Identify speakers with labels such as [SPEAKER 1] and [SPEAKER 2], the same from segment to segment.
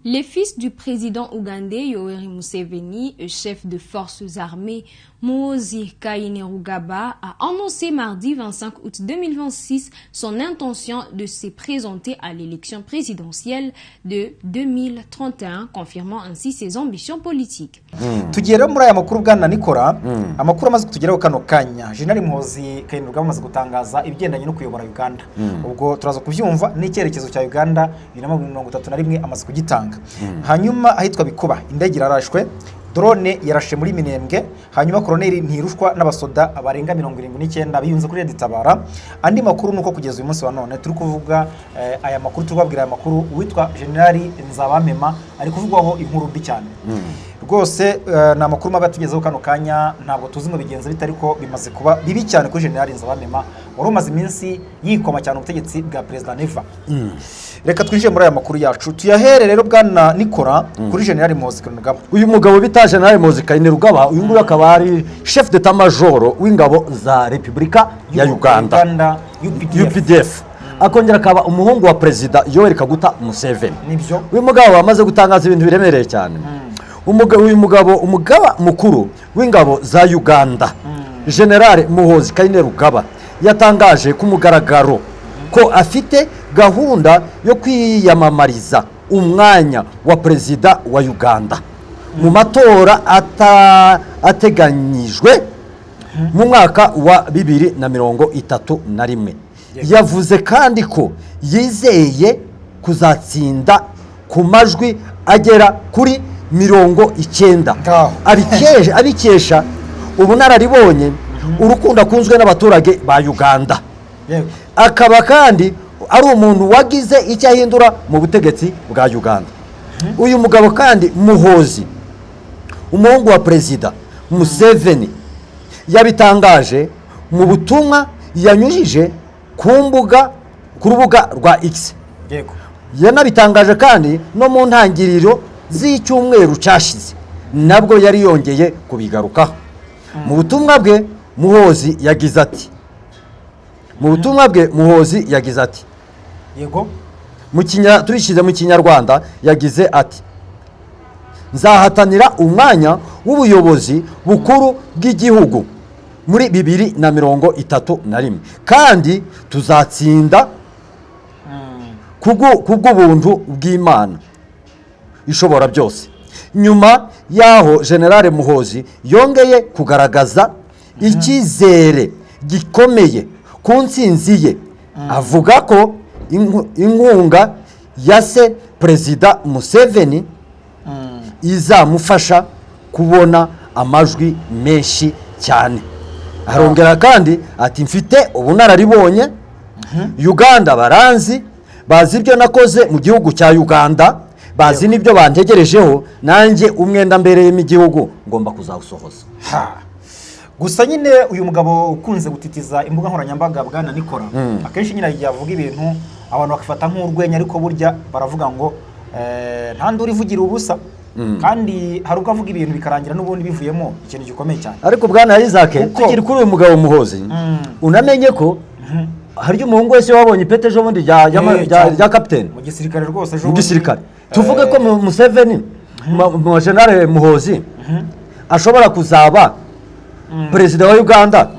[SPEAKER 1] Les fils du président ougandais Yoweri Museveni, chef de forces armées Muhoozi Kainerugaba, a annoncé mardi 25 août 2026 son intention de se présenter à l'élection présidentielle de 2031, confirmant ainsi ses ambitions politiques.
[SPEAKER 2] Tugera muri aya makuru bwana Nikora, amakuru amaze kutugeraho kano kanya. General Muhoozi Kainerugaba amaze gutangaza ibigendanye no kuyobora Uganda. Ubwo turaza kuvyumva n'icyerekezo cya Uganda 2031 amaze kugitanga. Hanyuma ahitwa Bikuba indege irarashwe, drone yarashe muri Minembwe, hanyuma koloneli Ntirushwa n'abasoda abarenga 79 biyunze kuri Tabara. Andi makuru nuko kugeza uyu munsi wa none turi kuvuga aya makuru turwabwira aya makuru witwa General Nzabamema ari kuvugwaho inkuru mbi cyane. Rwose na makuru magatugezeho kano kanya ntabwo tuzi ngo bigenze bitariko bimaze kuba bibi cyane kuri General Nzabamema wari umaze iminsi yikoma cyane ubutegetsi bwa President Neva. Reka twinjire muri aya makuru yacu tuyahere rero bwana Nikora kuri General Muhoozi Kainerugaba.
[SPEAKER 3] Uyu mugabo bita General Muhoozi Kainerugaba uyu nguyu akaba ari chef d'état major w'ingabo za Republika ya Uganda UPDF. Akongera akaba umuhungu wa President Yoweri Kaguta Museveni.
[SPEAKER 2] Nibyo
[SPEAKER 3] uyu mugabo amaze gutangaza ibintu biremereye cyane. Uyu mugabo umugaba mukuru w'ingabo za Uganda General Muhoozi Kainerugaba yatangaje ku mugaragaro ko afite gahunda yo kwiyamamariza umwanya wa Perezida wa Uganda mu matora ateganyijwe mu mwaka wa 2031. Yavuze kandi ko yizeye kuzatsinda ku majwi agera kuri 90. Abikesha ubunararibonye urukundo akunzwe n'abaturage ba Uganda. Akaba kandi ari umuntu wagize icyo ahindura mu butegetsi bwa Uganda. Uyu mugabo kandi Muhoozi umuhungu wa Perezida Museveni yabitangaje mu butumwa yanyujije ku rubuga rwa X. Yanabitangaje kandi no mu ntangiriro z'icyumweru cyashize nabwo yari yongeye kubigarukaho. Mu butumwa bwe Muhoozi yagize ati
[SPEAKER 2] yego
[SPEAKER 3] turishize mu Kinyarwanda yagize ati nzahatanira umwanya w'ubuyobozi bukuru bw'igihugu muri 2031 kandi tuzatsinda kubw'ubuntu bw'Imana ishobora byose. Nyuma yaho General Muhoozi yongeye kugaragaza icyizere gikomeye ku ntsinzi ye, avuga ko inkunga ya se Perezida Museveni izamufasha kubona amajwi menshi cyane. Arongera kandi ati mfite ubunararibonye Uganda baranzi, bazi ibyo nakoze mu gihugu cya Uganda, bazi nibyo bantegerejeho, nanjye umwenda mbere y'imigihugu ngomba kuzawusohoza.
[SPEAKER 2] Gusa nyine uyu mugabo ukunze gutitiza imbuga nkoranyambaga bwana Nikora akenshi nyine yavuga ibintu abantu bakafata nk'urwenya, ariko burya baravuga ngo nta nduri ivugira ubusa, kandi hari ubwo avuga ibintu bikarangira n'ubundi bivuyemo ikintu gikomeye cyane.
[SPEAKER 3] Ariko bwana Isaac tukiri kuri uyu mugabo Muhoozi unamenye ko hari umuhungu wese wabonye ipete ejo bundi rya captain
[SPEAKER 2] mu gisirikare rwose ejo
[SPEAKER 3] mu gisirikare. Tuvuge ko Museveni mu General Muhoozi ashobora kuzaba Perezida wa Uganda,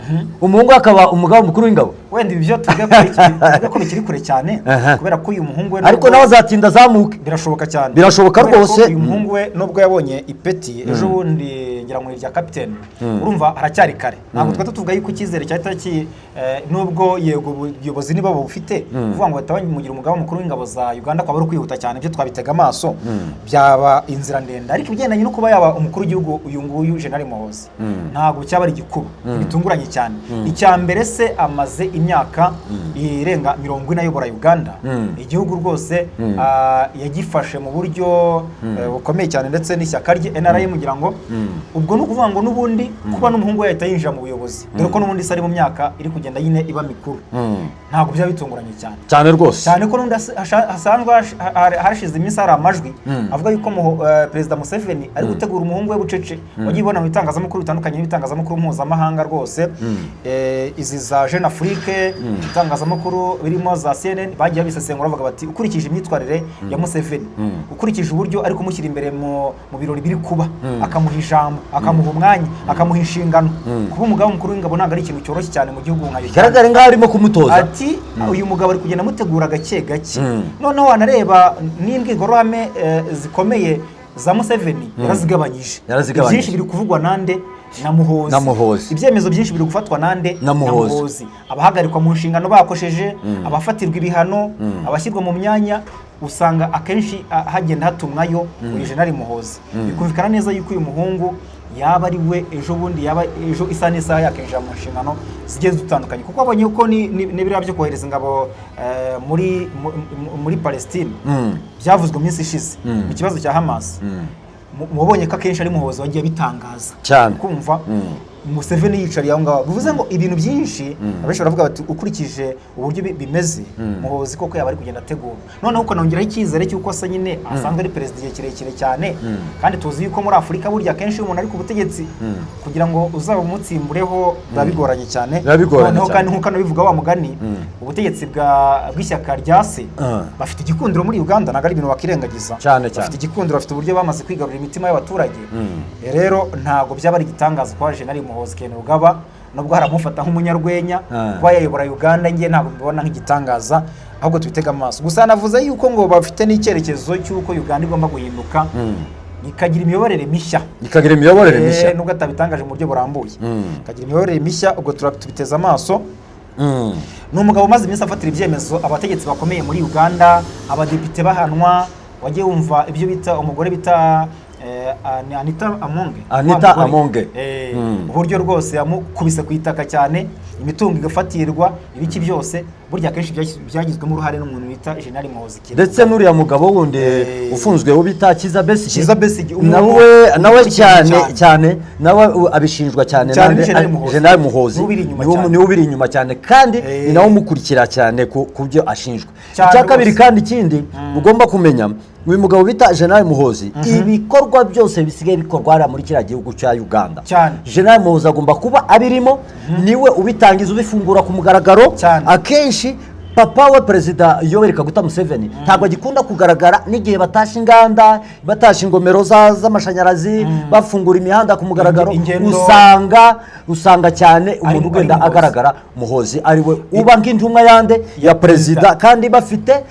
[SPEAKER 3] umuhungu akaba umugabo mukuru w'ingabo.
[SPEAKER 2] Wenda ibyo tuvuga ko bikiri kure cyane kubera ko uyu muhungu we
[SPEAKER 3] ariko nawe azatinda zamuke.
[SPEAKER 2] Birashoboka cyane.
[SPEAKER 3] Birashoboka rwose.
[SPEAKER 2] Uyu muhungu we nubwo yabonye ipeti ejo bundi ngira ngo rya captain, urumva haracyari kare. Ntabwo twata tuvuga yuko icyizere cyataki nubwo yego ubuyobozi niba bufite kuvuga ngo batamugira umugabo mukuru w'ingabo za Uganda kwa bari kwihuta cyane byo twabitega amaso byaba inzira ndende. Ariko bigendanye no kuba yaba umukuru w'igihugu uyu nguyu General Muhoozi ntabwo cyaba ari gikuba bitunguranye cyane. Icya mbere se amaze imyaka irenga 40 ayobora Uganda, igihugu rwose yagifashe mu buryo bukomeye cyane, ndetse n'ishyaka rye NRM mugira ngo ubwo no kuvuga ngo nubundi kuba n'umuhungu we yahita yinjira mu buyobozi, dore ko n'ubundi sari mu myaka iri kugenda yine iba mikuru. Ntabwo bya bitunguranye cyane
[SPEAKER 3] rwose,
[SPEAKER 2] cyane ko n'undi hasanzwe hashize iminsi hari amajwi avuga yuko Perezida Museveni ari gutegura umuhungu we bucece wagibona mu bitangazamakuru bitandukanye n'ibitangazamakuru mpuzamahanga rwose izi za Jeune Afrique ndetse itangazamakuru birimo za CNN bagiye babisesengura bavuga bati ukurikije imyitwarire ya Museveni, ukurikije uburyo ari kumushyira imbere mu birori biri kuba, akamuha ijambo, akamuha umwanya, akamuha inshingano, kuba umugaba mukuru w'ingabo ntabwo ari ikintu cyoroshye cyane mu gihugu nka Uganda.
[SPEAKER 3] Garagara ngaho arimo kumutoza
[SPEAKER 2] Ati uyu mugabo ari kugenda amutegura gake gake. Noneho wanareba n'imbwirwaruhame zikomeye za Museveni yarazigabanyije. Byinshi biri kuvugwa nande na Muhoozi. Ibyemezo byinshi biri gufatwa nande na Muhoozi. Abahagarikwa mu nshingano bakosheje, abafatirwa ibihano, abashyirwa mu myanya, usanga akenshi hagenda hatumwayo uyu General Muhoozi. Bikumvikana neza yuko uyu muhungu yaba ari we ejo isa n'isaha yakenjira mu nshingano zigiye zitandukanye, kuko abonye uko n'ibiriya byo kohereza ingabo muri Palestine byavuzwe minsi ishize mu kibazo cya Hamas. Mubonye ko akenshi ari Muhoozi wagiye bitangaza
[SPEAKER 3] cyane
[SPEAKER 2] kumva Museveni yicariye aho ngaho. Bivuze ngo ibintu byinshi abenshi baravuga bati ukurikije uburyo bimeze Muhoozi koko yaba ari kugenda ategura. Noneho uko nongeraho icyizere cy'uko asa nyine asanzwe ari perezida igihe kirekire cyane, kandi tuzi yuko muri Afurika burya akenshi umuntu ari ku butegetsi kugira ngo uzaba umutsimbureho biba bigoranye cyane. Noneho kandi nk'uko nabivuga wa mugani, ubutegetsi bw'ishyaka rya se bafite igikundiro muri Uganda, ntabwo ari ibintu bakirengagiza. Bafite igikundiro, bafite uburyo bamaze kwigarurira imitima y'abaturage. Rero ntabwo byaba ari igitangaza kwa General Muhoozi Kainerugaba, nubwo haramufata nk'umunyarwenya kuba yayobora Uganda, ngiye ntabwo mbibona nk'igitangaza, ahubwo tubitega amaso. Gusa navuze yuko ngo bafite n'icyerekezo cy'uko Uganda igomba guhinduka ikagira imiyoborere mishya. Nubwo atabitangaje mu buryo burambuye, ikagira imiyoborere mishya, ubwo tubiteza amaso. Ni umugabo umaze iminsi afatira ibyemezo abategetsi bakomeye muri Uganda, abadepite bahanwa. Wagiye wumva ibyo bita umugore bita Anita Amonge, uburyo rwose yamukubise ku itaka cyane, imitungo igafatirwa, ibiki byose burya akenshi byagizwemo uruhare n'umuntu bita General Muhoozi.
[SPEAKER 3] Ndetse n'uriya mugabo wundi ufunzwe ubita Kizza Besigye nawe cyane nawe abishinjwa cyane General Muhoozi niwe ubiri inyuma cyane, kandi ni nawe umukurikira cyane ku byo ashinjwa. Icya kabiri kandi ikindi ugomba kumenya, uyu mugabo bita General Muhoozi ibikorwa byose bisigaye bikorwa hariya muri kiriya gihugu cya Uganda, General Muhoozi agomba kuba abirimo, niwe ubitangiza ubifungura ku mugaragaro. Akenshi papa we Perezida Yoweri Kaguta Museveni ntabwo agikunda kugaragara n'igihe batasha inganda, batasha ingomero z'amashanyarazi, bafungura imihanda ku mugaragaro. Usanga cyane umuntu ugenda agaragara Muhoozi ari we uba nk'intumwa yande ya Perezida, kandi bafite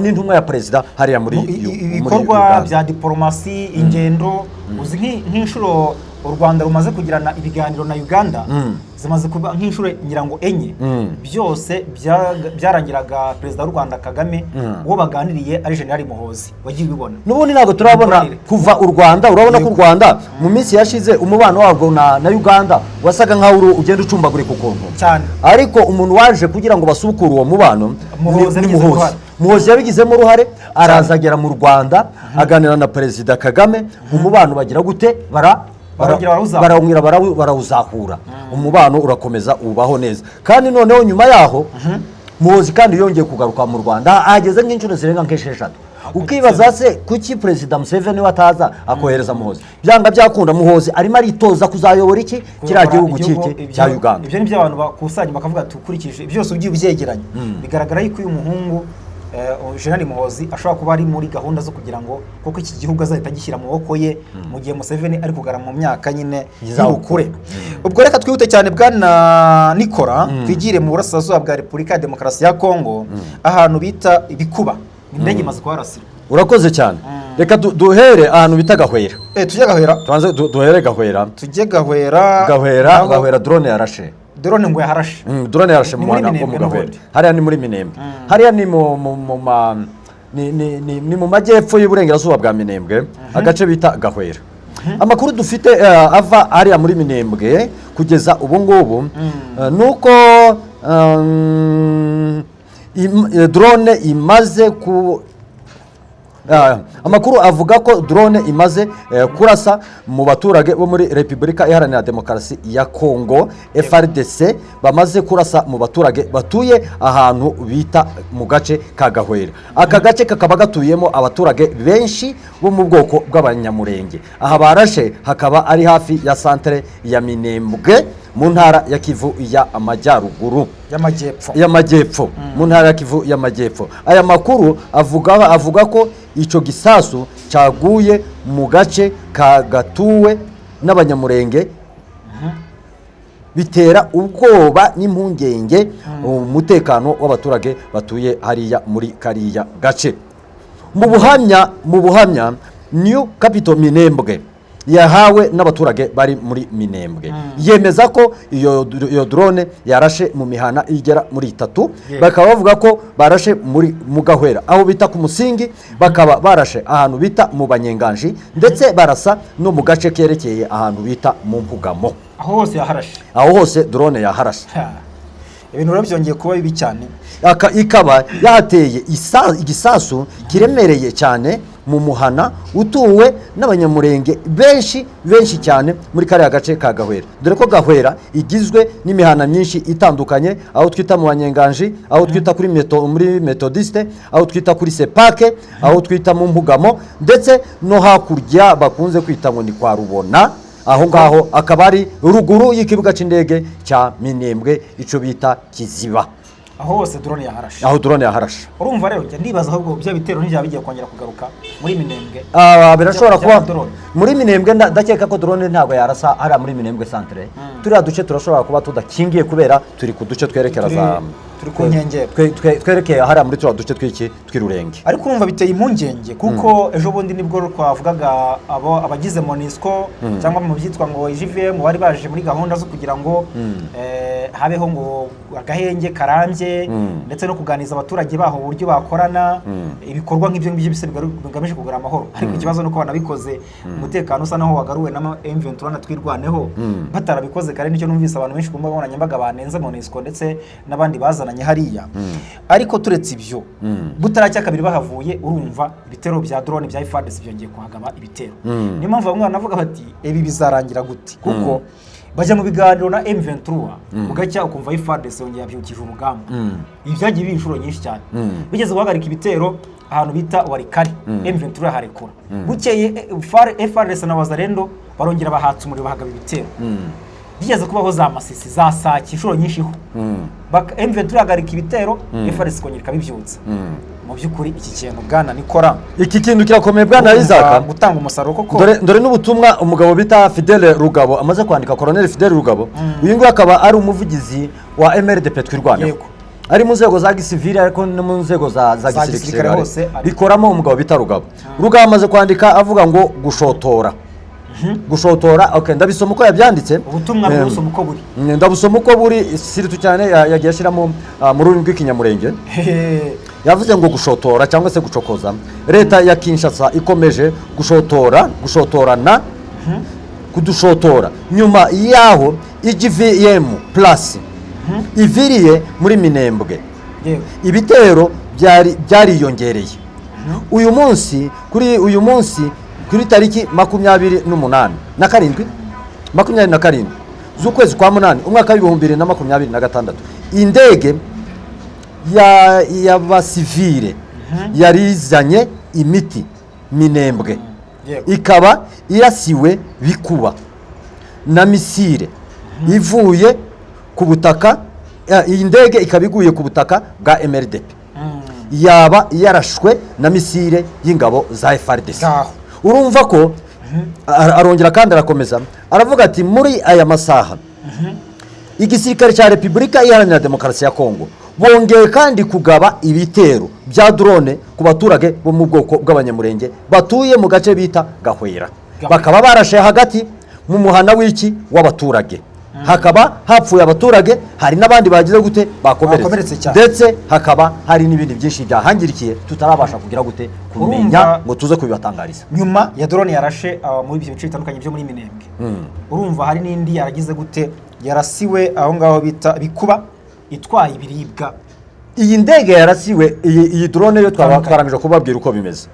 [SPEAKER 3] n'intumwa ya Perezida hariya muri
[SPEAKER 2] ibikorwa bya diplomasi, ingendo. Uzi nk'inshuro u Rwanda rumaze kugirana ibiganiro na Uganda zimaze kuba nk'inshuro nyirango enye, byose byarangiraga Perezida w'u Rwanda Kagame uwo baganiriye ari General Muhoozi. Wagiye ubibona
[SPEAKER 3] n'ubundi ntabwo turabona kuva u Rwanda. Urabona ko u Rwanda mu minsi yashize umubano warwo na Uganda wasaga nkaho ugenda ucumbagurika ukuntu
[SPEAKER 2] cyane,
[SPEAKER 3] ariko umuntu waje kugira ngo basubukure uwo mubano ni Muhoozi yabigizemo uruhare. Araza agera mu Rwanda aganira na Perezida Kagame, umubano bagira gute barawuzahura, umubano urakomeza ubaho neza. Kandi noneho nyuma yaho Muhoozi kandi yongeye kugaruka mu Rwanda, ahageze nk'inshuro zirenga nk'esheshatu. Ukibaza se kuki Perezida Museveni wataza akohereza Muhoozi? Byanga byakunda Muhoozi arimo aritoza kuzayobora iki kiriya gihugu cya Uganda.
[SPEAKER 2] Ibyo ni byo abantu bakusanya bakavuga tukurikije byose ubyegeranye, bigaragara yuko uyu muhungu General Muhoozi ashobora kuba ari muri gahunda zo kugira ngo kuko iki gihugu azahita gishyira mu maboko ye mu gihe Museveni ari kugarama mu myaka nyine y'ubukure. Ubwo reka twihute cyane bwana Nikora, twigire mu burasirazuba bwa Repubulika ya Demokarasi ya Kongo, ahantu bita Ibikuba. Indege imaze kuharasira.
[SPEAKER 3] Urakoze cyane. Reka duhere ahantu bita Gahwera.
[SPEAKER 2] Tujye Gahwera.
[SPEAKER 3] Tuanze duhere Gahwera.
[SPEAKER 2] Tujye Gahwera.
[SPEAKER 3] Gahwera drone yarashe.
[SPEAKER 2] Drone ngo yaharashe.
[SPEAKER 3] Drone yarashe mu mwana wo mu Gahwera. Hariya ni muri Minembwe. Hariya ni mu majyepfo y'uburengerazuba bwa Minembwe, agace bita Gahwera. Amakuru dufite ava hariya muri Minembwe kugeza ubu ngubu nuko drone imaze ku amakuru avuga ko drone imaze kurasa mu baturage bo muri Repubulika Iharanira Demokarasi ya Kongo FARDC, bamaze kurasa mu baturage batuye ahantu bita mu gace ka Gahwera. Aka gace kakaba gatuyemo abaturage benshi bo mu bwoko bw'abanyamurenge. Aha barashe hakaba ari hafi ya centre ya Minembwe, mu ntara ya Kivu ya Amajyaruguru y'amajyepfo mu ntara ya Kivu y'amajyepfo. Aya makuru avuga ko icyo gisasu cyaguye mu gace kagatuwe n'abanyamurenge bitera ubwoba n'impungenge umutekano w'abaturage batuye hariya muri kariya gace. Mu buhamya New Capital Minembwe yahawe n'abaturage bari muri Minembwe yemeza ko iyo drone yarashe mu mihana igera muri 3 bakaba bavuga ko barashe mu Gahwera aho bita ku Musingi, bakaba barashe ahantu bita mu Banyenganji ndetse barasa no mu gace kerekeye ahantu bita mu Mpugamo. Aho hose drone yaharashe.
[SPEAKER 2] Ibintu byongeye kuba bibi cyane.
[SPEAKER 3] Ikaba yahateye igisasu kiremereye cyane mu muhana utuwe n'abanyamurenge benshi cyane muri kariya gace ka Gahwera. Dore ko Gahwera igizwe n'imihana myinshi itandukanye, aho twita mu Banyenganji, aho twita kuri muri Methodiste, aho twita kuri Sepake, aho twita mu Mpugamo ndetse no hakurya bakunze kwita ngo ni kwa Rubona. Aho ngaho akaba ari ruguru y'ikibuga cy'indege cya Minembwe ico bita Kiziba.
[SPEAKER 2] Aho hose drone yaharashe.
[SPEAKER 3] Urumva
[SPEAKER 2] rero njya ndibaza ahubwo bya bitero ntijya bigiye kongera kugaruka muri Minembwe.
[SPEAKER 3] Birashobora kuba muri Minembwe ndakeka ko drone ntago yarasa hari muri Minembwe centre. Turiya duce turashobora kuba tudakingiye kubera turi ku duce twerekera za
[SPEAKER 2] turi ku nkengero
[SPEAKER 3] twerekeye hari muri turiya duce tw'Irurenge.
[SPEAKER 2] Ariko urumva biteye impungenge kuko ejo bundi nibwo twavugaga abagize Monisco cyangwa mu byitwa ngo IJVM bari baje muri gahunda zo kugira ngo habeho ngo agahenge karambye ndetse no kuganiza abaturage baho uburyo bakorana ibikorwa nk'ibyo bigamije kugura amahoro. Ariko ikibazo nuko banabikoze umutekano usa naho wagaruwe na M23 natwirwaneho batarabikoze kare. Nicyo numvise abantu benshi kumba babonanye mbaga banenze Monisco ndetse n'abandi bazananye hariya. Ariko turetse ibyo butaracya kabiri bahavuye urumva ibitero bya drone bya FARDC byongeye kuhagaba ibitero. Niyo mpamvu bamwe banavuga bati ibi bizarangira gute kuko bajya mu biganiro na M23 ugacya ukumva FARDC yongeye yabyukije urugamba. Ibi byagiye bishuro nyinshi cyane bigeze guhagarika ibitero ahantu bita Warikari. M23 harekura bukeye FARDC na Wazalendo barongera bahatsa umuriro bahagaba ibitero. Bigeze kubaho za Masisi za Saki inshuro nyinshi ho M23 hagarika ibitero FARDC kongera kabibyutsa. Mu byukuri iki kintu bwana Nikora
[SPEAKER 3] iki kintu kirakomeye bwana Isaac
[SPEAKER 2] gutanga umusaruro koko.
[SPEAKER 3] Dore n'ubutumwa umugabo bita Fidele Rugabo amaze kwandika, Colonel Fidele Rugabo uyu ngo akaba ari umuvugizi wa MRDP twirwana ari mu nzego za gisivile ariko no mu nzego za gisirikare hose bikoramo umugabo bita Rugabo. Rugabo amaze kwandika avuga ngo gushotora. Okay, ndabisoma uko yabyanditse
[SPEAKER 2] ubutumwa bw'usoma uko buri
[SPEAKER 3] ndabusoma uko buri siritu cyane yagiye ashiramo mu rurimi rw'ikinyamurenge. Yavuze ngo gushotora cyangwa se gucokoza. Leta ya Kinshasa ikomeje gushotorana kudushotora nyuma yaho IJVM plus iviriye muri Minembwe. Ibitero byariyongereye uyu munsi kuri tariki 27 z'ukwezi kwa 8 umwaka wa 2026 indege y'abasivile yarizanye imiti Minembwe ikaba irasiwe bikuba na misile ivuye ku butaka. Iyi ndege ikabiguye ku butaka bwa MRDP yaba yarashwe na misile y'ingabo za FARDC. Urumva ko arongera kandi arakomeza aravuga ati muri aya masaha igisirikare cya Repubulika Iharanira Demokarasi ya Kongo bongeye kandi kugaba ibitero bya drone ku baturage bo mu bwoko bw'abanyamurenge batuye mu gace bita Gahwera. Bakaba barashe hagati mu muhana w'iki w'abaturage. Hakaba hapfuye abaturage, hari n'abandi bagize gute bakomeretse ndetse hakaba hari n'ibindi byinshi byahangirikiye tutarabasha kugira gute kumenya ngo tuze kubibatangariza.
[SPEAKER 2] Nyuma ya drone yarashe muri ibyo bice bitandukanye byo muri Minembwe. Urumva hari n'indi yaragize gute yarasiwe aho ngaho bita bikuba itwaye ibiribwa.
[SPEAKER 3] Iyi ndege yarasiwe, iyi drone yo twaramije kubabwira uko bimeze.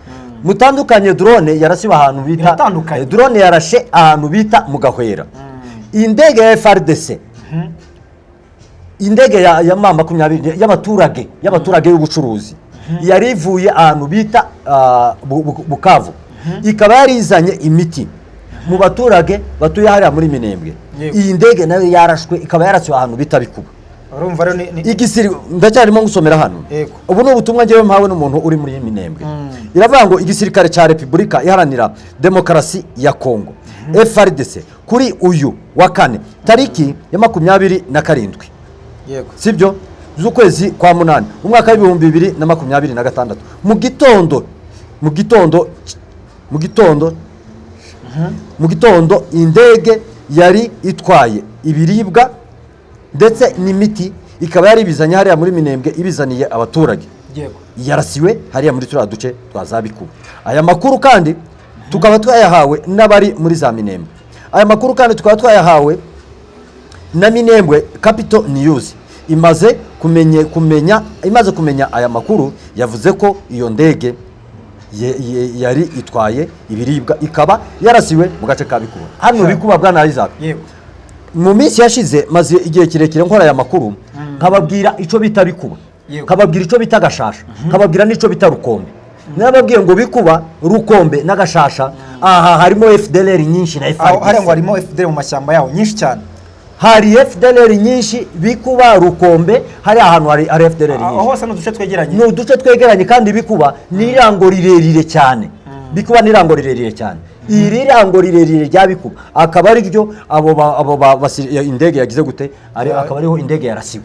[SPEAKER 3] Mutandukanye drone yarasiwe ahantu bita drone yarashe ahantu bita mu Gahwera. Indege ya FARDC indege ya mama 20 y'abaturage y'ubucuruzi yari ivuye ahantu bita Bukavu ikaba yarizanye imiti mu baturage batuye hariya muri Minembwe.
[SPEAKER 2] Yego.
[SPEAKER 3] iyi ndege nayo yarashwe ikaba yarasiwe ahantu bita Bikuba.
[SPEAKER 2] urumva rero
[SPEAKER 3] ndacyarimo gusomera hano.
[SPEAKER 2] Yego.
[SPEAKER 3] Ubu ni ubutumwa ngewe mpawe n'umuntu uri muri Minembwe. Iravuga ngo igisirikare cya Repubulika Iharanira Demokarasi ya Kongo FARDC kuri uyu wa kane tariki ya 27
[SPEAKER 2] yego
[SPEAKER 3] sibyo z'ukwezi kwa munani umwaka w'ibihumbi 2026 mu gitondo indege yari itwaye ibiribwa ndetse n'imiti ikaba yari ibizanye hariya muri Minembwe ibizaniye abaturage.
[SPEAKER 2] yego
[SPEAKER 3] Yarasiwe hariya muri turiya duce twa za Bikuba. Aya makuru kandi tukaba twayahawe n'abari muri za Minembwe. Aya makuru kandi tukaba twayahawe na Minembwe Capital News imaze kumenya aya makuru yavuze ko iyo ndege yari itwaye ibiribwa ikaba yarasiwe mu gace ka Bikuba. Hano Bikuba bwana Isaac.
[SPEAKER 2] yego
[SPEAKER 3] Mu minsi yashize maze igihe kirekire nkora aya makuru nkababwira ico bita Bikuba. Nkababwira ico bita Gashasha. Nkababwira n'ico bita Rukombe. Nababwiye ngo Bikuba, Rukombe na Gashasha aha harimo FDLR nyinshi na FARDC.
[SPEAKER 2] hari ngo harimo FDLR mu mashyamba yawo nyinshi cyane.
[SPEAKER 3] Hari FDLR nyinshi Bikuba, Rukombe, hari ahantu hari FDLR nyinshi.
[SPEAKER 2] Hose n'uduce twegeranye.
[SPEAKER 3] N'uduce twegeranye kandi Bikuba ni irango rirerire cyane. Bikuba ni irango rirerire cyane. Iri rango rirerire rya Bikuba akaba ari ryo indege yagize gute akaba ariho indege yarasiwe.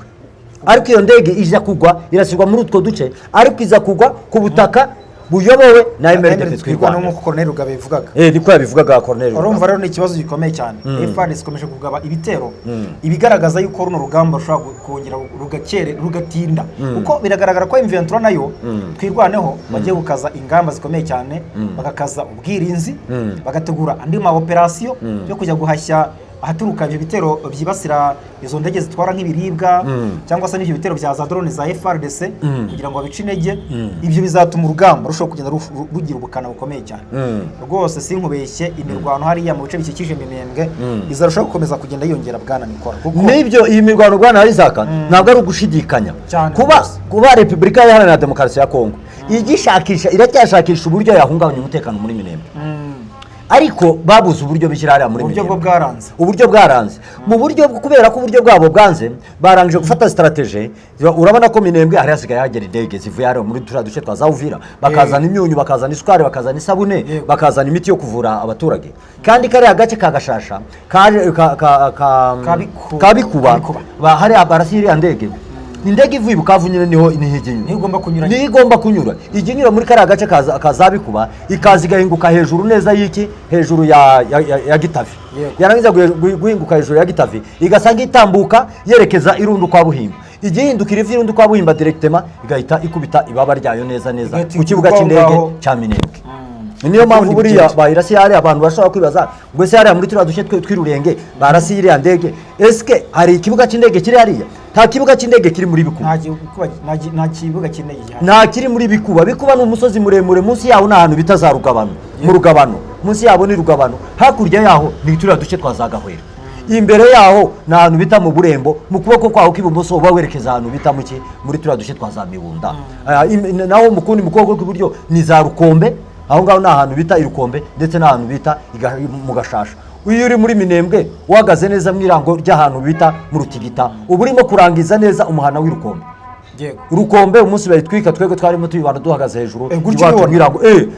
[SPEAKER 3] Ariko iyo ndege ije kugwa irasirwa muri utwo duce ariko iza kugwa ku butaka buyobowe na MRDF
[SPEAKER 2] twirwana nk'uko Colonel Rugaba bivugaga.
[SPEAKER 3] Niko yabivugaga Colonel.
[SPEAKER 2] Urumva rero ni ikibazo gikomeye cyane. FARDC ikomeje kugaba ibitero ibigaragaza yuko runo rugamba rushobora kongera rugatinda kuko biragaragara ko M23 nayo twirwaneho bagiye gukaza ingamba zikomeye cyane bagakaza ubwirinzi bagategura andi ma operation yo kujya guhashya ahaturuka ibyo bitero byibasira izo ndege zitwara nk'ibiribwa cyangwa se n'ibyo bitero bya za drone za FARDC kugira ngo babice intege. Ibyo bizatuma urugamba rushaho kugenda rugira ubukana bukomeye cyane. Rwose sinkubeshye imirwano hariya mu bice bikikije Minembwe izarushaho gukomeza kugenda yiyongera bwana Nikora.
[SPEAKER 3] Nibyo iyi mirwano bwana Isaac ntabwo ari ugushidikanya kuba Repubulika Iharanira Demokarasi ya Kongo iracyashakisha uburyo yahungabanya umutekano muri Minembwe. Ariko babuze uburyo bishyira hariya muri
[SPEAKER 2] uburyo
[SPEAKER 3] bwaranze mu buryo kubera ko uburyo bwabo bwanze barangije gufata strategy. Urabona ko Minembwe hari hasigaye hagera indege zivuye hariya muri turiya duce twa za Uvira bakazana imyunyu bakazana isukari bakazana isabune bakazana imiti yo kuvura abaturage kandi kariya gace ka Gashasha ka Bikuba hariya barashyira ndege indege ivuye Bukavu nyine niho igomba kunyura iginyura muri kariya gace kaza Bikuba ikaza igahinguka hejuru neza hejuru ya Gitavi. Yarangiza guhinguka hejuru ya Gitavi igasanga itambuka yerekeza Irundu kwa Buhimba. Igihindukira Irundu kwa Buhimba directement igahita ikubita ibaba ryayo neza ku kibuga cy'indege cya Minembwe. Niyo mpamvu buriya bayirasi hari abantu bashobora kwibaza ngo se hari muri turiya duce tw'Irurenge barasi iriya ndege eske hari ikibuga cy'indege kiri hariya? Nta kibuga cy'indege kiri muri Bikuba.
[SPEAKER 2] Nta kibuga cy'indege gihari.
[SPEAKER 3] Nta kiri muri Bikuba. Bikuba ni umusozi muremure munsi yaho n'ahantu bita za Rugabano. Mu Rugabano munsi yabo ni Rugabano, hakurya yaho ni turiya duce twa za Gahwera. Imbere yaho ni ahantu bita mu Burembo, mu kuboko kwaho k'ibumoso uba werekeza ahantu bita muri turiya duce twa za Mibunda. Naho mu kundi mu kuboko kw'iburyo ni za Rukombe, aho ngaho ni ahantu bita Irukombe ndetse n'ahantu bita mu Gashasha. Uyu uri muri Minembwe uhagaze neza mu irango ry'ahantu bita mu Rutigita uba urimo kurangiza neza umuhana w'Irukombe. Rukombe umunsi bayitwika twego twarimo tubibana duhagaze hejuru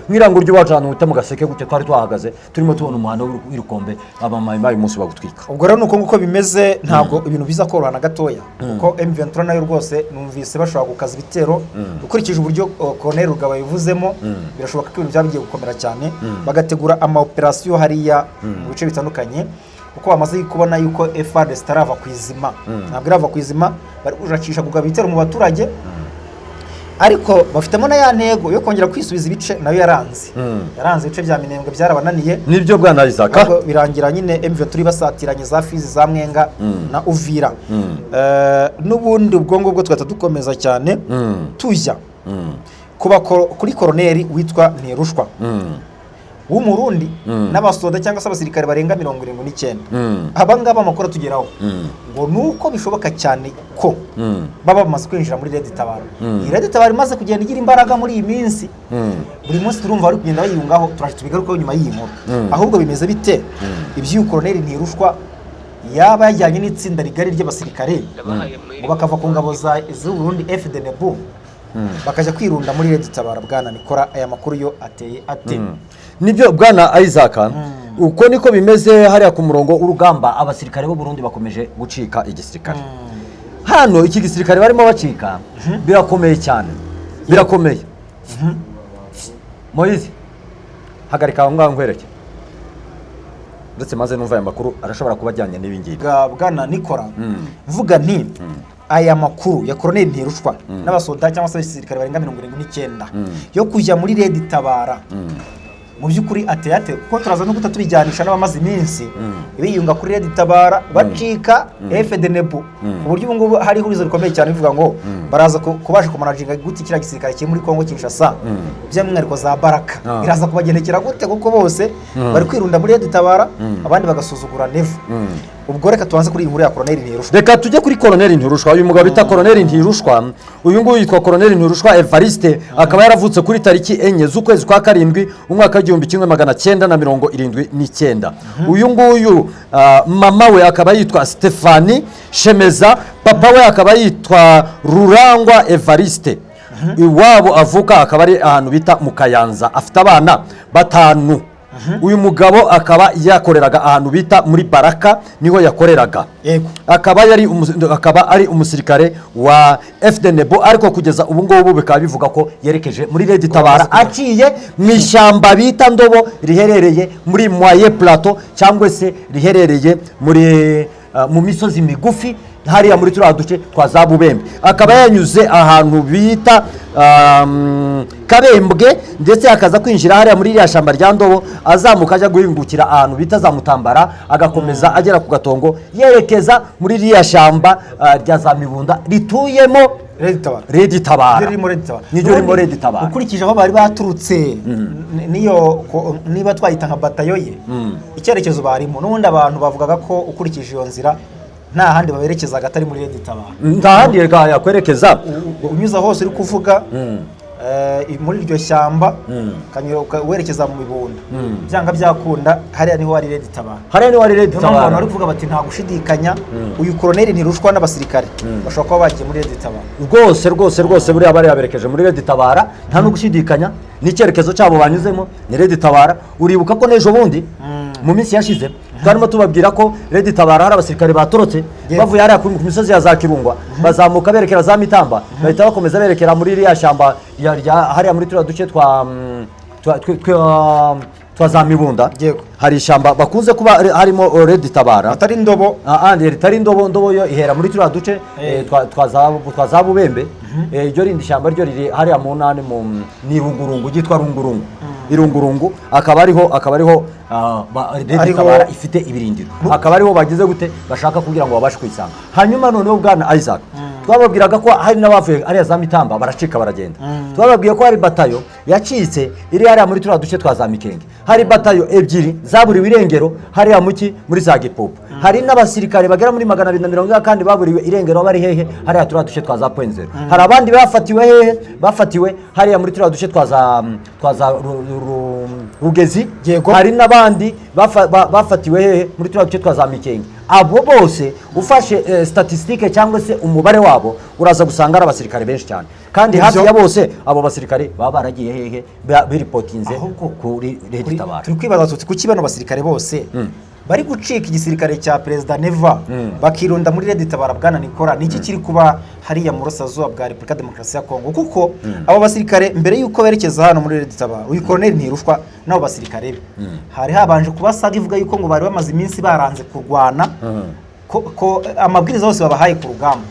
[SPEAKER 3] mwirango ry'iwacu ahantu bita mu Gaseke gutyo twari twahagaze turimo tubona umuhanda w'Irukombe abamayi umunsi bagutwika.
[SPEAKER 2] Ubwo rero nuko nguko bimeze ntabwo ibintu biza korohana gatoya kuko M23 nayo rwose numvise bashobora gukaza ibitero ukurikije uburyo Colonel Rugaba yivuzemo birashoboka ko ibintu byabigiye gukomera cyane bagategura ama operation hariya mu bice bitandukanye uko bamaze kubona yuko FARDC tarava kwizima ntabwo irava kwizima bari kujacisha kugaba ibitero mu baturage ariko bafitemo na ya ntego yo kongera kwisubiza ibice nayo yaranze ibice bya Minembwe byarabananiye.
[SPEAKER 3] Nibyo bwana Isaac
[SPEAKER 2] birangira nyine M23 basatiranye za Fizi za Mwenga na Uvira. N'ubundi ubwongo bwo twata dukomeza cyane tujya kuba kuri Colonel witwa Ntirushwa w'umurundi n'abasoda cyangwa se abasirikare barenga 79 abangaba amakuru tugeraho ngo nuko bishoboka cyane ko baba bamaze kwinjira muri Red Tabara. Red Tabara imaze kugenda igira imbaraga muri iyi minsi buri munsi turumva bari kugenda bayiyungaho turaje tubigaruka nyuma y'iyi nkuru ahubwo bimeze bite iby'uyu Colonel Ntirushwa yaba yajyanye n'itsinda rigari ry'abasirikare ngo bakava ku ngabo z'u Burundi FDNB bakajya kwirunda muri Red Tabara. Bwana Nikora, aya makuru yo ateye ate?
[SPEAKER 3] Nibyo Bwana Isaac, uko niko bimeze hariya ku murongo w'urugamba. Abasirikare b'u Burundi bakomeje gucika igisirikare. Hano iki gisirikare barimo bacika birakomeye cyane, birakomeye. Moise, hagarika aho ngaho nkwereke ndetse maze numva aya makuru arashobora kuba ajyanye n'ibingibi.
[SPEAKER 2] Bwana Nikora, mvuga nti aya makuru ya Colonel Ntirushwa n'abasoda cyangwa se abasirikare barenga 79 yo kujya muri Red Tabara, mu by'ukuri ateyate kuko turaza no gutatubijyanisha n'abamaze iminsi biyunga kuri Red Tabara bacika FDNB ku buryo ubu ngubu hari ihurizo rikomeye cyane bivuga ngo baraza kubasha kumanaginga gute kira gisirikare kiri muri Kongo Kinshasa by'umwihariko za Baraka iraza kubagendekera gute kuko bose bari kwirunda muri Red Tabara abandi bagasuzugura Nevu. Ubwo reka tubanze kuri inkuru ya Colonel Ntirushwa.
[SPEAKER 3] Reka tujye kuri Colonel Ntirushwa. Uyu mugabo bita Colonel Ntirushwa, uyu nguyu yitwa Colonel Ntirushwa Evariste, akaba yaravutse kuri tariki 4 z'ukwezi kwa karindwi umwaka w'1979. Uyu nguyu mama we akaba yitwa Stefani Shemeza, papa we akaba yitwa Rurangwa Evariste. Iwabo avuka akaba ari ahantu bita mu Kayanza, afite abana 5. Uyu mugabo akaba yakoreraga ahantu bita muri Baraka, niho yakoreraga. Akaba ari umusirikare wa FDNB, ariko kugeza ubu ngubu bikaba bivuga ko yerekeje muri Red Tabara aciye mu ishyamba bita Ndobo riherereye muri Moyen Plateau cyangwa se riherereye muri mu misozi migufi hariya muri turiya duce twa za Bubembe. Akaba yanyuze ahantu bita Kabembwe, ndetse akaza kwinjira hariya muri iriya shamba rya Ndobo, azamuka ajya guhingukira ahantu bita za Mutambara, agakomeza agera ku Gatongo yerekeza muri iriya shamba rya za Mibunda rituyemo Red Tabara. Niryo rimo Red Tabara.
[SPEAKER 2] Ukurikije aho bari baturutse niyo niba twayita nka batayo ye icyerekezo barimo, n'ubundi abantu bavugaga ko ukurikije iyo nzira nta handi baberekezaga atari muri Red Tabara.
[SPEAKER 3] Nta handi yakwerekeza,
[SPEAKER 2] unyuza hose uri kuvuga muri iryo shyamba kanyuka werekeza mu Mibunda, byanga byakunda hariya niho ari Red Tabara.
[SPEAKER 3] Hariya niho ari Red Tabara.
[SPEAKER 2] Abantu bari kuvuga bati nta gushidikanya uyu Colonel Ntirushwa n'abasirikare bashobora kuba bagiye muri Red Tabara.
[SPEAKER 3] Rwose buriya bari yaberekeje muri Red Tabara, nta no gushidikanya n'icyerekezo cyabo banyuzemo ni Red Tabara. Uribuka ko nejo bundi mu minsi yashize twarimo tubabwira ko Red Tabara hari abasirikare batorotse bavuye hariya ku misozi ya za Kirungwa, bazamuka berekera za Mitamba, bahita bakomeza berekera muri iriya shamba hariya muri turiya duce twa za Mibunda. Hari ishyamba bakunze kuba harimo Red Tabara
[SPEAKER 2] atari Ndobo,
[SPEAKER 3] ritari Ndobo yo ihera muri turiya duce twa za Bubembe. Iryo rindi shyamba ryo riri hariya mu nane ni Rungurungu, gitwa Irungurungu. akaba ariho Red Tabara ifite ibirindiro, akaba ariho bagize gute bashaka kugira ngo babashe kwisanga. Hanyuma noneho Bwana Isaac, twababwiraga ko hari n'abavuye ariya za Mitamba baracika baragenda. Twababwiye ko hari batayo yacitse iri hariya muri turiya duce twa za Mikenge. Hari batayo ebyiri zaburiwe irengero hariya muri za Gipupu. Hari n'abasirikare bagera muri 240 kandi baburiwe irengero bari hehe hariya turiya duce twa za Poenzero. Hari abandi bafatiwe hehe, bafatiwe hariya muri turiya duce twa za Rugezi. Hari n'abandi bafatiwe hehe muri turiya duce twa za Mikenge. Abo bose ufashe statistique cyangwa se umubare wabo uraza gusanga ari abasirikare benshi cyane, kandi hafi ya bose abo basirikare baba baragiye hehe biripotinze kuri Red Tabara.
[SPEAKER 2] Turi kwibaza tuti kuki bano basirikare bose bari gucika igisirikare cya Perezida Neva bakirunda muri Red Tabara. Bwana Nikora, niki kiri kuba hariya mu Burasirazuba bwa Repubulika Demokarasi ya Kongo? Kuko abo basirikare mbere yuko berekeza hano muri Red Tabara, uyu Colonel Ntirushwa nabo basirikare be hari habanje kubasaga ivuga yuko ngo bari bamaze iminsi baranze kurwana, ko amabwiriza yose babahaye ku rugamba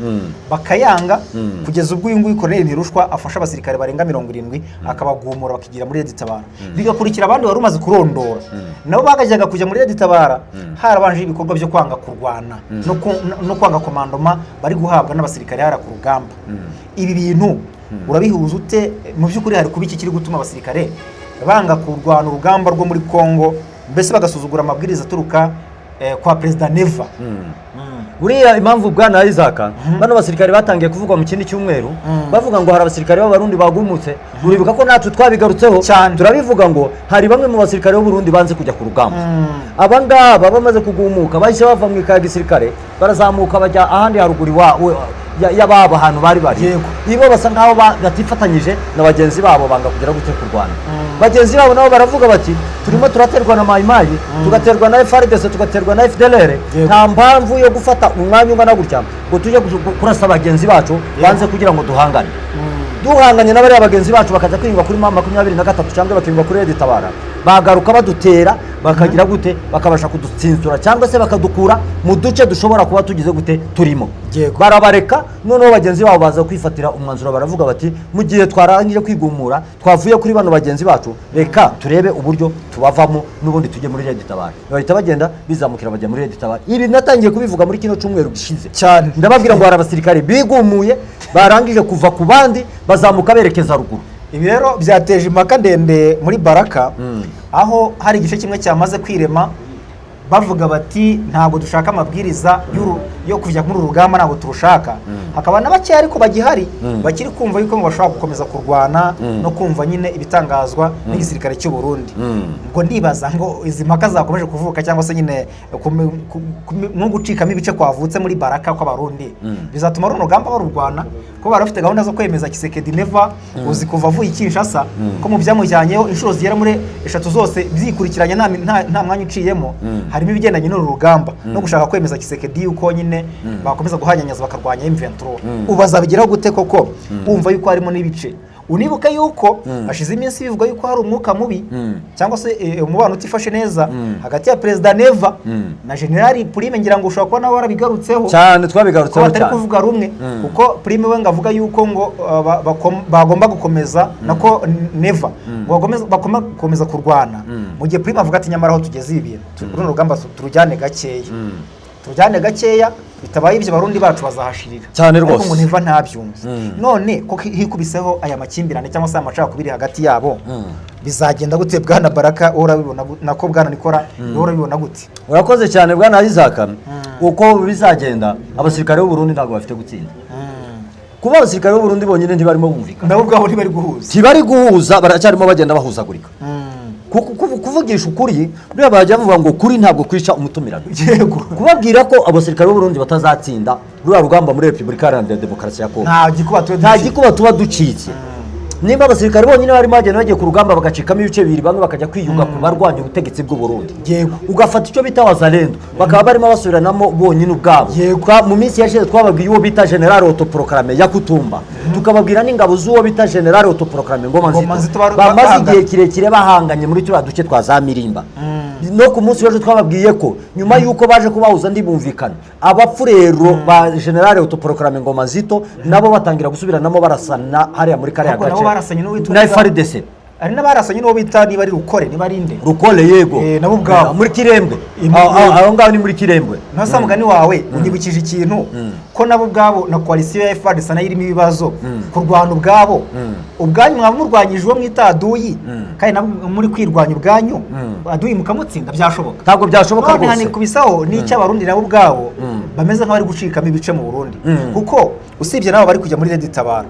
[SPEAKER 2] bakayanga, kugeza ubwo uyu nguyu Colonel Ntirushwa afasha abasirikare barenga 70 akabagumura bakigira muri Red Tabara. Bigakurikira abandi wari umaze kurondora nabo bagajyaga kujya muri Red Tabara, harabanje ibikorwa byo kwanga kurwana no kwanga komandoma bari guhabwa n'abasirikare hara ku rugamba. Ibi bintu urabihuza ute? Mu by'ukuri hari kuba iki kiri gutuma abasirikare banga kurwana urugamba rwo muri Kongo, mbese bagasuzugura amabwiriza aturuka kwa Perezida Neva?
[SPEAKER 3] uriya impamvu bwana Isaac bano basirikare batangiye kuvugwa mu kindi cyumweru bavuga ngo hari abasirikare b'abarundi bagumutse uribuka ko natwe twabigarutseho turabivuga ngo hari bamwe mu basirikare b'u Burundi banze kujya ku rugamba abangaba bamaze kugumuka bahise bava mu gisirikare barazamuka bajya ahandi haruguru y'ababo ahantu bari ibo basa nkaho batifatanyije na bagenzi babo banga kugera gute kurwana bagenzi babo nabo baravuga bati turimo turaterwa na mayimayi tugaterwa na FARDC tugaterwa na FDLR nta mpamvu yo gufata umwanya ungana gutya ngo tujye kurasa bagenzi bacu banze kugira ngo duhangane duhanganye n'abari abagenzi bacu bakaza kwinga kuri 23 cyangwa bakingwa kuri Red Tabara bagaruka badutera bakagira gute bakabasha kudutsinzura cyangwa se bakadukura mu duce dushobora kuba tugize gute turimo barabareka noneho bagenzi babo baza kwifatira umwanzuro baravuga bati mu gihe twarangije kwigumura twavuye kuri bano bagenzi bacu reka turebe uburyo tubavamo n'ubundi tujye muri Red Tabara bahita bagenda bizamukira bajya muri Red Tabara ibi natangiye kubivuga muri kino cyumweru gishize cyane ndababwira ngo hari abasirikare bigumuye barangije kuva ku bandi bazamuka berekeza ruguru
[SPEAKER 2] ibi rero byateje impaka ndende muri Baraka aho hari igice kimwe cyamaze kwirema bavuga bati ntabwo dushaka amabwiriza yo kujya muri urugamba ntabwo turushaka hakaba n'abake ariko bagihari bakiri kumva yuko bashobora gukomeza kurwana no kumva nyine ibitangazwa n'igisirikare cy'u Burundi ngo ndibaza ngo izi mpaka zakomeje kuvuka cyangwa se nyine nko gucikamo ibice kwavutse muri Baraka kw'abarundi bizatuma ari urugamba barurwana ko barafite gahunda zo kwemeza Kisekedi Neva uzi kuva avuye Kinshasa ko mu byamujyanyeho inshuro zigera muri 3 zose byikurikiranye nta mwanya uciyemo harimo ibigendanye n'uru rugamba no gushaka kwemeza Kisekedi yuko nyine bakomeza guhanyanyaza bakarwanya M23 ubazabigeraho gute koko umva yuko harimo n'ibice unibuka yuko hashize iminsi bivuga yuko hari umwuka mubi cyangwa se umubano utifashe neza hagati ya President Neva na General Prime ngira ngo ushobora kuba nawe warabigarutseho
[SPEAKER 3] cyane twabigarutseho cyane
[SPEAKER 2] batari kuvuga rumwe kuko Prime we ngavuga yuko ngo bagomba gukomeza nako Neva bagomba gukomeza kurwana mu gihe Prime avuga ati nyamara aho tugeze ibi runo rugamba turujyane gakeya bitabaye ibyo barundi bacu bazahashirira
[SPEAKER 3] cyane rwose
[SPEAKER 2] ngo Neva ntabyumva none ko hikubiseho aya makimbirane cyangwa se amacakubiri hagati yabo bizagenda gute bwana Baraka urabibona nako bwana Nikora urabibona gute
[SPEAKER 3] urakoze cyane bwana Isaac uko bizagenda abasirikare b'u Burundi ntabwo bafite gutsinda kuba abasirikare b'u Burundi bonyine ntibarimo bumvikana
[SPEAKER 2] nabo ubwabo
[SPEAKER 3] ntibari guhuza baracyarimo bagenda bahuzagurika kuvugisha ukuri buriya bajya bavuga ngo kuri ntabwo kwica umutumirano kubabwira ko abasirikare b'u Burundi batazatsinda ruriya rugamba muri Repubulika Iharanira Demokarasi ya Kongo nta gikuba tuba ducitse nimba abasirikare bonyine barimo bagenda bagiye ku rugamba bagacikamo ibice bibiri bamwe bakajya kwiyunga ku barwanya ubutegetsi bw'u Burundi ugafata icyo bita wazalendo bakaba barimo basubiranamo bonyine ubwabo mu minsi yashize twababwiye uwo bita General Autoproclamé Yakutumba tukababwira n'ingabo z'uwo bita General Autoproclamé Ngoma Nzito bamaze igihe kirekire bahanganye muri turiya duce twa za Mirimba no ku munsi w'ejo twababwiye ko nyuma y'uko baje kubahuza ndibumvikana abapfurero ba General Autoproclamé Ngoma Nzito nabo batangira gusubiranamo barasana hariya muri kariya gace na FARDC
[SPEAKER 2] ari nabarasanye n'uwo bita niba ari rukore niba ari inde
[SPEAKER 3] rukore yego
[SPEAKER 2] nabo ubwabo
[SPEAKER 3] muri Kirembwe aho ngaho ni muri Kirembwe
[SPEAKER 2] ntasa mugani wawe unyibukije ikintu ko nabo ubwabo na coalition ya FARDC nayo irimo ibibazo kurwana ubwabo ubwanyu mwaba murwanyije uwo mwitaduyi kandi nabo muri kwirwanya ubwanyu aduyi mukamutsinda byashoboka
[SPEAKER 3] ntabwo byashoboka
[SPEAKER 2] rwose hani kubisaho n'icyo abarundi nabo ubwabo bameze nk'abari gucikamo ibice mu Burundi kuko usibye nabo bari kujya muri Red Tabara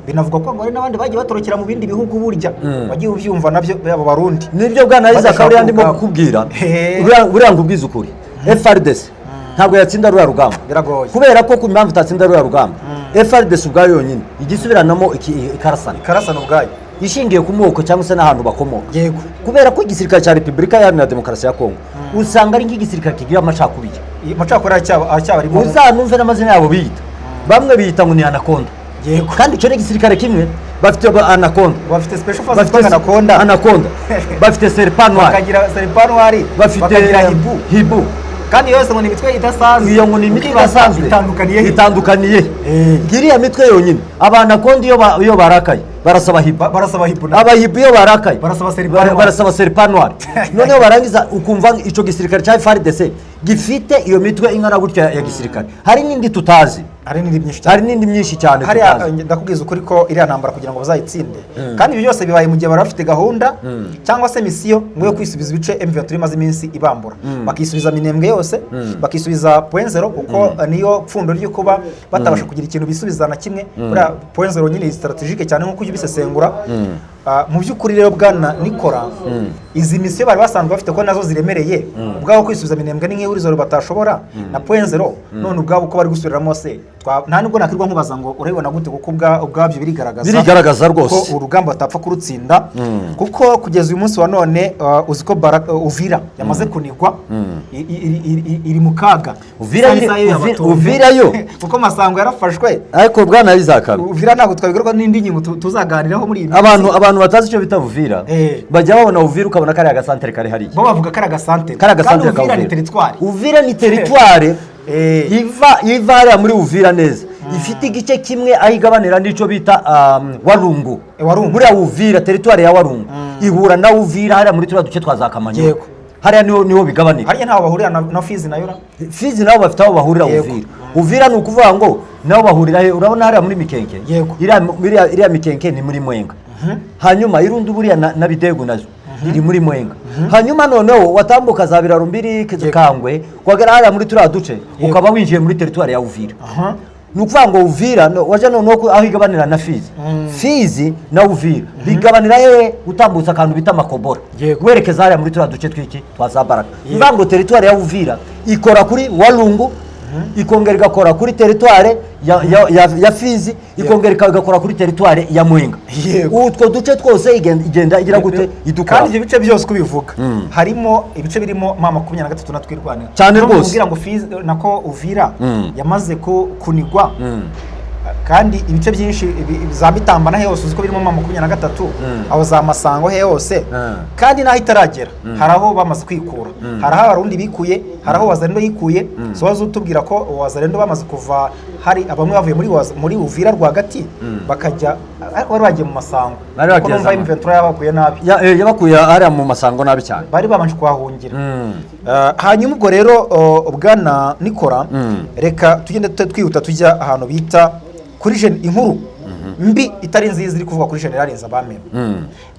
[SPEAKER 2] binavuga ko ngo ari nabandi bagiye batorokera mu bindi bihugu burya bagiye ubyumva nabyo abo barundi
[SPEAKER 3] nibyo bwana Isaac akaba ndimo kukubwira buriya ngubwiza ukuri FARDC ntabwo yatsinda ruriya rugamba kubera ko ku mpamvu itatsinda ruriya rugamba FARDC ubwayo yonyine igisubiranamo ikarasana
[SPEAKER 2] ubwayo
[SPEAKER 3] ishingiye ku moko cyangwa se n'ahantu bakomoka kubera ko igisirikare cya Repubulika Iharanira Demokarasi ya Kongo usanga ari nk'igisirikare kigira amacakubiri
[SPEAKER 2] arimo
[SPEAKER 3] uzanumve n'amazina yabo biyita bamwe biyita ngo ni Anaconda kandi icyo ni igisirikare kimwe bafite Anaconda
[SPEAKER 2] bafite special forces
[SPEAKER 3] Anaconda bafite Serpent Noir
[SPEAKER 2] bakagira Serpent Noir
[SPEAKER 3] bakagira Hibu
[SPEAKER 2] kandi yose ngo ni imitwe idasanzwe
[SPEAKER 3] iyo ngo ni imitwe idasanzwe itandukaniye ngiriya mitwe yonyine Anaconda iyo barakaye barasaba Hibu abahibu iyo barakaye barasaba Serpent Noir noneho barangiza ukumva icyo gisirikare cya FARDC gifite iyo mitwe ingana gutya ya gisirikare hari n'indi tutazi
[SPEAKER 2] hari n'indi myinshi cyane
[SPEAKER 3] hariya
[SPEAKER 2] ndakubwiza ukuri ko iriya ntambara kugira ngo bazayitsinde kandi ibi byose bibaye mu gihe bari bafite gahunda cyangwa se misiyo ngo yo kwisubiza ibice M23 imaze iminsi ibambura bakisubiza Minembwe yose bakisubiza point zero kuko niyo pfundo ryo kuba batabasha kugira ikintu bisubiza na kimwe buriya point zero nyine strategique cyane nko kujya bisesengura mu by'ukuri rero bwana Nikora izi misiyo bari basanzwe bafite ko nazo ziremereye ubwabo kwisubiza Minembwe ni nk'ihurizo batashobora na point zero none ubwabo ko bari gusubiramo se nta nubwo nakirwa nkubaza ngo urabibona gute kuko ubwabyo birigaragaza
[SPEAKER 3] rwose
[SPEAKER 2] ko urugamba batapfa kurutsinda kuko kugeza uyu munsi wa none uzi ko Uvira yamaze kunigwa iri mu kaga
[SPEAKER 3] Uvira yo
[SPEAKER 2] kuko Masango yarafashwe
[SPEAKER 3] ariko bwana Isaac
[SPEAKER 2] Uvira ntabwo twabigarwa n'indi nyingo tuzaganiraho muri iyi
[SPEAKER 3] abantu batazi icyo bita Uvira bajya babona Uvira ukabona kari agasantere kari hariya
[SPEAKER 2] bo bavuga kari agasantere
[SPEAKER 3] ka Uvira ni teritware iva hariya muri Uvira neza ifite igice kimwe aho igabanira n'icyo bita Warungu buriya Uvira teritware ya Warungu ihura na Uvira hariya muri turiya duce twa za Kamanyola hariya niho bigabanira
[SPEAKER 2] hariya ntaho bahurira na Fizi nayo
[SPEAKER 3] Fizi nabo bafite aho bahurira Uvira ni ukuvuga ngo nabo bahurira he urabona hariya muri Mikenke iriya Mikenke ni muri Mwenga hanyuma irundu buriya na Bidego nazo iri muri Mwenga hanyuma noneho watambuka za Birarumbiri Kangwe kwagera hariya muri turiya duce ukaba winjiye muri teritwari ya Uvira ni ukuvuga ngo Uvira waje noneho aho igabanira na Fizi na Uvira bigabanira he utambutsa akantu bita Makobora werekeza hariya muri turiya duce twiki twa za Baraka bivuga ngo teritwari ya Uvira ikora kuri Walungu ikongera igakora kuri teritware ya Fizi ikongera igakora kuri teritware ya Mwenga utwo duce twose igenda igira gute idukora
[SPEAKER 2] kandi ibyo bice byose kubivuga harimo ibice birimo mama 23 natwirwanira
[SPEAKER 3] cyane rwose
[SPEAKER 2] kugira ngo Fizi nako Uvira yamaze kunigwa kandi ibice byinshi za Bitamba na hose uziko birimo mama 23 aho za Masango he hose kandi naho itaragera haraho bamaze kwikura haraho abarundi bikuye haraho Wazalendo yikuye so bazutubwira ko Wazalendo bamaze kuva hari abamwe bavuye muri Uvira rwagati bakajya ariko bari bagiye mu Masango
[SPEAKER 3] ko
[SPEAKER 2] numva M23 yabakuye nabi
[SPEAKER 3] yabakuye hariya mu Masango nabi cyane
[SPEAKER 2] bari babanje kuhahungira hanyuma ubwo rero bwana Nikora reka tugende twihuta tujya ahantu bita kuri inkuru mbi itari nziza iri kuvuga kuri General Nzabamema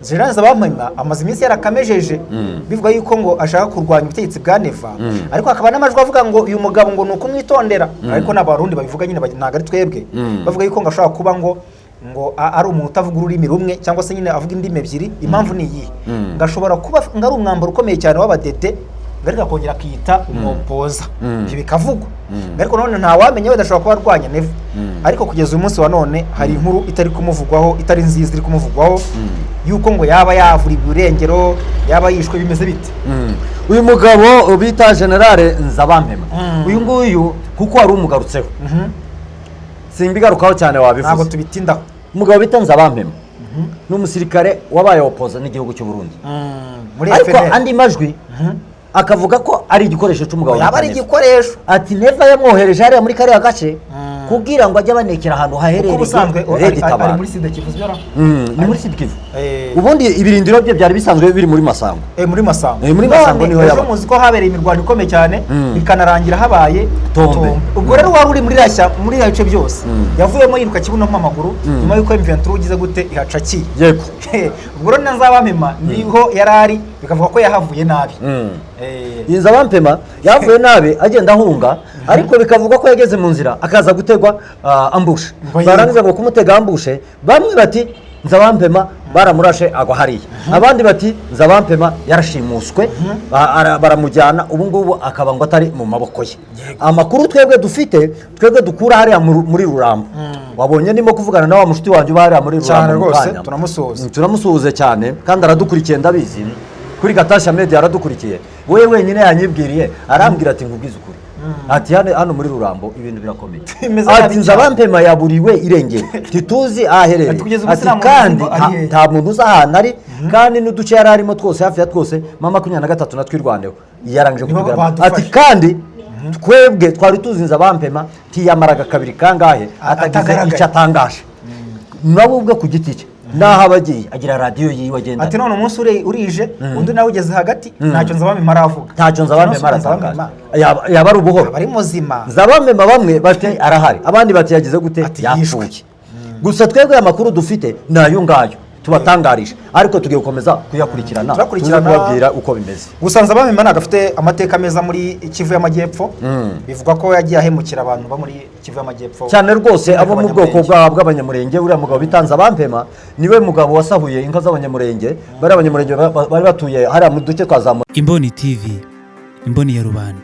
[SPEAKER 2] General Nzabamema amaze iminsi yarakamejeje bivuga yuko ngo ashaka kurwanya ubutegetsi bwa Neva ariko akaba n'amajwi avuga ngo uyu mugabo ngo nuko mwitondera ariko n'abarundi babivuga nyine ntago ari twebwe bavuga yuko ngo ashaka kuba ngo ari umuntu utavuga ururimi rumwe cyangwa se nyine avuga indimi ebyiri impamvu ni iyi ngashobora kuba ngo ari umwambaro ukomeye cyane w'abadete ngarika kongera akiyita umwopoza ibyo bikavugwa ariko none nta wamenya we adashobora kuba arwanya Neva ariko kugeza uyu munsi wa none hari inkuru itari kumuvugwaho itari nziza iri kumuvugwaho yuko ngo yaba yavura iburengero yaba yishwe bimeze bite
[SPEAKER 3] uyu mugabo bita General Nzabamema uyu nguyu kuko ari umugarutseho simbigarukaho cyane wabivuze
[SPEAKER 2] ntabwo tubitindaho
[SPEAKER 3] umugabo bita Nzabamema n'umusirikare wabaye opoza n'igihugu cy'u Burundi ariko andi majwi akavuga ko ari igikoresho cy'umugabo
[SPEAKER 2] yaba ari igikoresho
[SPEAKER 3] ati Neva yamwohereje hariya muri kariya gace kugira ngo ajye abanekera ahantu haherereye
[SPEAKER 2] ari muri Sud Kivu byara
[SPEAKER 3] ni muri Sud Kivu ubundi ibirindiro bye byari bisanzwe biri muri Masango
[SPEAKER 2] muri Masango
[SPEAKER 3] niho yaba
[SPEAKER 2] muzi ko habereye imirwano ikomeye cyane bikanarangira habaye Tombe ubwo rero wari uri muri rashya muri yace byose yavuyemo yiruka kibuno nk'amaguru nyuma yuko M23 ugize gute ihacaki
[SPEAKER 3] yego
[SPEAKER 2] ubwo rero Nzabamema niho yarari bikavuga ko yahavuye nabi
[SPEAKER 3] Nzabamema yavuye nabi agenda ahunga ariko bikavuga ko yageze mu nzira akaza gutegwa ambushe barangiza ngo kumutega ambushe bamwe bati Nzabamema baramurashe agwa hariya abandi bati Nzabamema yarashimuswe baramujyana ubu ngubu akaba ngo atari mu maboko ye amakuru twebwe dukura hariya muri Rurambo wabonye ndimo kuvugana na wa mushuti wanjye bari muri Rurambo
[SPEAKER 2] rwose
[SPEAKER 3] turamusuhuze cyane kandi aradukurikiye ndabizi kuri Gatasha Media aradukurikiye wewe wenyine yanyibwiriye arambwira ati nkubwize ukuri ati hano muri Rurambo ibintu birakomeye ati Nzabamema yaburiwe irengero tituzi aherere ati kandi nta muntu uzahana ari kandi n'uduce yararimo twose hafi ya twose mama 23 natwirwandeho yarangije kuvuga ati kandi twebwe twari tuzi Nzabamema tiyamaraga kabiri kangahe atagize icyo atangaje nawe ubwe ku giti cye naho abagiye agira radiyo yiwe agenda
[SPEAKER 2] ati none umunsi urije undi nawe ugeze hagati ntacyo nzabamema aravuga
[SPEAKER 3] ntacyo nzabamema aratangaza yaba ari ubuhoro
[SPEAKER 2] abari muzima
[SPEAKER 3] nzabamema bamwe bati arahari abandi bati yagize gute yapfuye gusa twebwe amakuru dufite nayo ngayo tubatangarije ariko tugiye gukomeza kuyakurikirana kubabwira uko bimeze
[SPEAKER 2] gusa nzabamema nagafite amateka meza muri Kivu y'Amajyepfo bivuga ko yagiye ahemukira abantu ba muri Kivu y'Amajyepfo
[SPEAKER 3] cyane rwose abo mu bwoko bw'abanyamurenge uriya mugabo bitanze abampema niwe mugabo wasahuye inka z'abanyamurenge bari abanyamurenge bari batuye hariya mu duce twazamura
[SPEAKER 4] Imboni TV imboni ya rubanda.